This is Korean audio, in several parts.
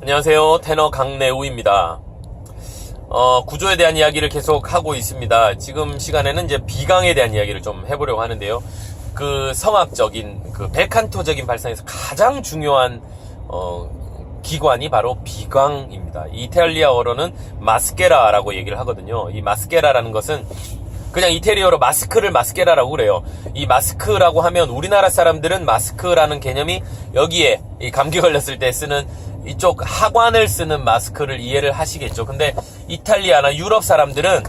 안녕하세요. 테너 강래우입니다. 구조에 대한 이야기를 계속 하고 있습니다. 지금 시간에는 이제 비강에 대한 이야기를 좀 해보려고 하는데요. 그 성학적인, 그 벨칸토적인 발상에서 가장 중요한, 기관이 바로 비강입니다. 이탈리아어로는 마스케라라고 얘기를 하거든요. 이 마스케라라는 것은 그냥 이태리어로 마스크를 마스케라라고 그래요. 이 마스크라고 하면 우리나라 사람들은 마스크라는 개념이 여기에 이 감기 걸렸을 때 쓰는 이쪽 하관을 쓰는 마스크를 이해를 하시겠죠. 근데 이탈리아나 유럽 사람들은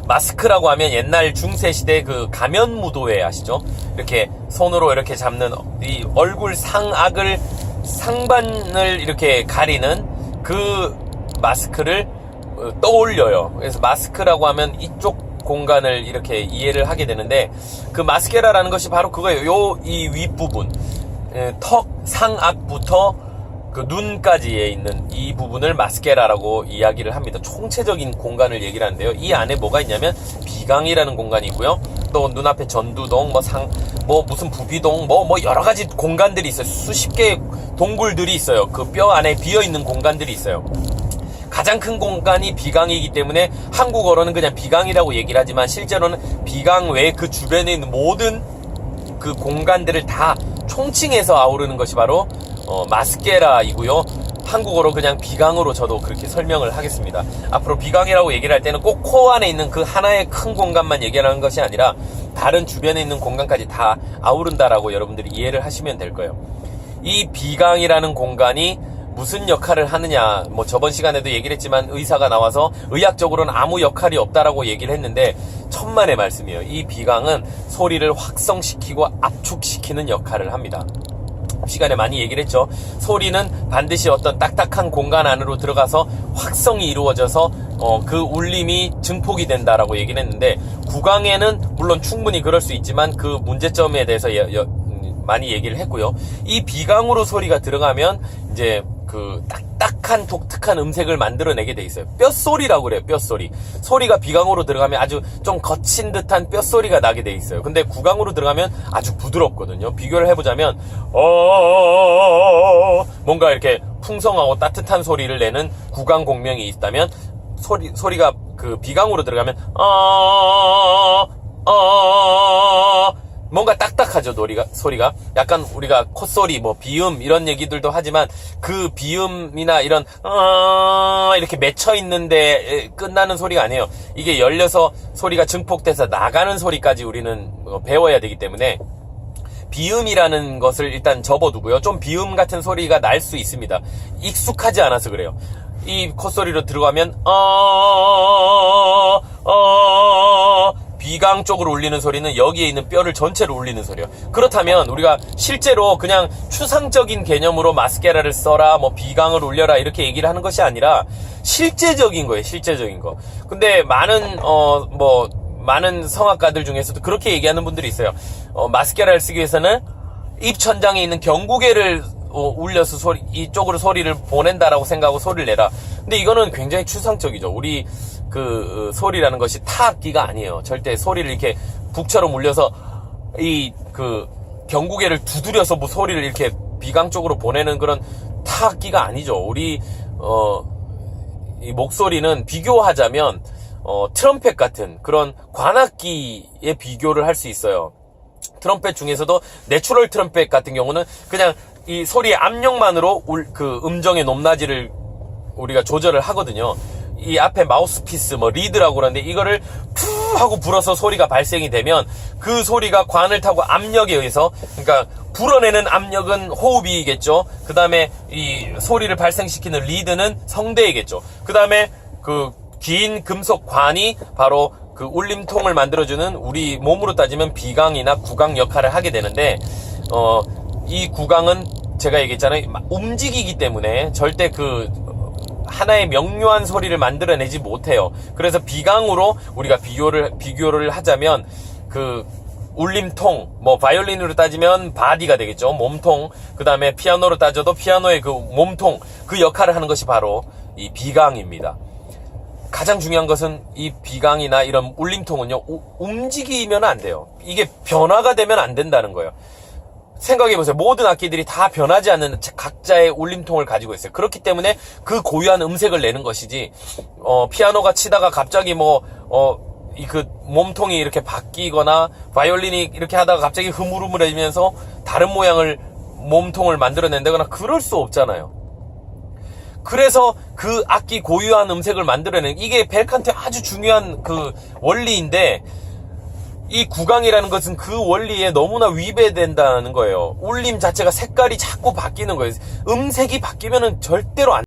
마스크라고 하면 옛날 중세시대 그 가면무도회 아시죠? 이렇게 손으로 이렇게 잡는 이 얼굴 상악을 상반을 이렇게 가리는 그 마스크를 떠올려요. 그래서 마스크라고 하면 이쪽 공간을 이렇게 이해를 하게 되는데, 그 마스케라라는 것이 바로 그거예요. 이 윗부분, 턱 상악부터 그 눈까지에 있는 이 부분을 마스케라라고 이야기를 합니다. 총체적인 공간을 얘기를 하는데요. 이 안에 뭐가 있냐면 비강이라는 공간이 있고요. 또 눈앞에 전두동, 무슨 부비동, 여러 가지 공간들이 있어요. 수십 개의 동굴들이 있어요. 그 뼈 안에 비어있는 공간들이 있어요. 가장 큰 공간이 비강이기 때문에 한국어로는 그냥 비강이라고 얘기를 하지만 실제로는 비강 외에 그 주변에 있는 모든 그 공간들을 다 총칭해서 아우르는 것이 바로 마스케라이고요. 한국어로 그냥 비강으로 저도 그렇게 설명을 하겠습니다. 앞으로 비강이라고 얘기를 할 때는 꼭 코 안에 있는 그 하나의 큰 공간만 얘기하는 것이 아니라 다른 주변에 있는 공간까지 다 아우른다라고 여러분들이 이해를 하시면 될 거예요. 이 비강이라는 공간이 무슨 역할을 하느냐, 저번 시간에도 얘기를 했지만 의사가 나와서 의학적으로는 아무 역할이 없다라고 얘기를 했는데 천만의 말씀이에요. 이 비강은 소리를 확성시키고 압축시키는 역할을 합니다. 시간에 많이 얘기를 했죠. 소리는 반드시 어떤 딱딱한 공간 안으로 들어가서 확성이 이루어져서 그 울림이 증폭이 된다라고 얘기를 했는데, 구강에는 물론 충분히 그럴 수 있지만 그 문제점에 대해서 많이 얘기를 했고요. 이 비강으로 소리가 들어가면 이제 그 딱딱한 독특한 음색을 만들어내게 돼 있어요. 뼛소리라고 그래요. 뼛소리. 소리가 비강으로 들어가면 아주 좀 거친 듯한 뼛소리가 나게 돼 있어요. 근데 구강으로 들어가면 아주 부드럽거든요. 비교를 해보자면 뭔가 이렇게 풍성하고 따뜻한 소리를 내는 구강 공명이 있다면 소리가 그 비강으로 들어가면 뭔가 딱딱하죠. 소리가 약간 우리가 콧소리, 비음 이런 얘기들도 하지만 그 비음이나 이런 이렇게 맺혀 있는데 끝나는 소리가 아니에요. 이게 열려서 소리가 증폭돼서 나가는 소리까지 우리는 배워야 되기 때문에 비음이라는 것을 일단 접어두고요. 좀 비음 같은 소리가 날 수 있습니다. 익숙하지 않아서 그래요. 이 콧소리로 들어가면 비강 쪽으로 울리는 소리는 여기에 있는 뼈를 전체로 울리는 소리예요. 그렇다면 우리가 실제로 그냥 추상적인 개념으로 마스케라를 써라, 비강을 울려라 이렇게 얘기를 하는 것이 아니라 실제적인 거예요. 실제적인 거. 근데 많은 성악가들 중에서도 그렇게 얘기하는 분들이 있어요. 마스케라를 쓰기 위해서는 입천장에 있는 경구개를 울려서 이쪽으로 소리를 보낸다라고 생각하고 소리를 내라. 근데 이거는 굉장히 추상적이죠. 우리 그 소리라는 것이 타악기가 아니에요. 절대 소리를 이렇게 북처럼 울려서 이 그 경구개를 두드려서 소리를 이렇게 비강 쪽으로 보내는 그런 타악기가 아니죠. 우리 이 목소리는 비교하자면 트럼펫 같은 그런 관악기에 비교를 할 수 있어요. 트럼펫 중에서도 내추럴 트럼펫 같은 경우는 그냥 이 소리의 압력만으로 그 음정의 높낮이를 우리가 조절을 하거든요. 이 앞에 마우스피스, 리드라고 그러는데 이거를 푸 하고 불어서 소리가 발생이 되면 그 소리가 관을 타고 압력에 의해서, 그러니까 불어내는 압력은 호흡이겠죠. 그 다음에 이 소리를 발생시키는 리드는 성대이겠죠. 그 다음에 그 긴 금속 관이 바로 그 울림통을 만들어주는 우리 몸으로 따지면 비강이나 구강 역할을 하게 되는데, 이 구강은 제가 얘기했잖아요. 움직이기 때문에 절대 그 하나의 명료한 소리를 만들어내지 못해요. 그래서 비강으로 우리가 비교를 하자면 그 울림통, 바이올린으로 따지면 바디가 되겠죠. 몸통. 그 다음에 피아노로 따져도 피아노의 그 몸통, 그 역할을 하는 것이 바로 이 비강입니다. 가장 중요한 것은 이 비강이나 이런 울림통은요, 움직이면 안 돼요. 이게 변화가 되면 안 된다는 거예요. 생각해보세요. 모든 악기들이 다 변하지 않는 각자의 울림통을 가지고 있어요. 그렇기 때문에 그 고유한 음색을 내는 것이지, 피아노가 치다가 갑자기 그 몸통이 이렇게 바뀌거나, 바이올린이 이렇게 하다가 갑자기 흐물흐물해지면서 다른 모양을, 몸통을 만들어낸다거나 그럴 수 없잖아요. 그래서 그 악기 고유한 음색을 만들어내는, 이게 벨칸트의 아주 중요한 그 원리인데, 이 구강이라는 것은 그 원리에 너무나 위배된다는 거예요. 울림 자체가 색깔이 자꾸 바뀌는 거예요. 음색이 바뀌면은 절대로 안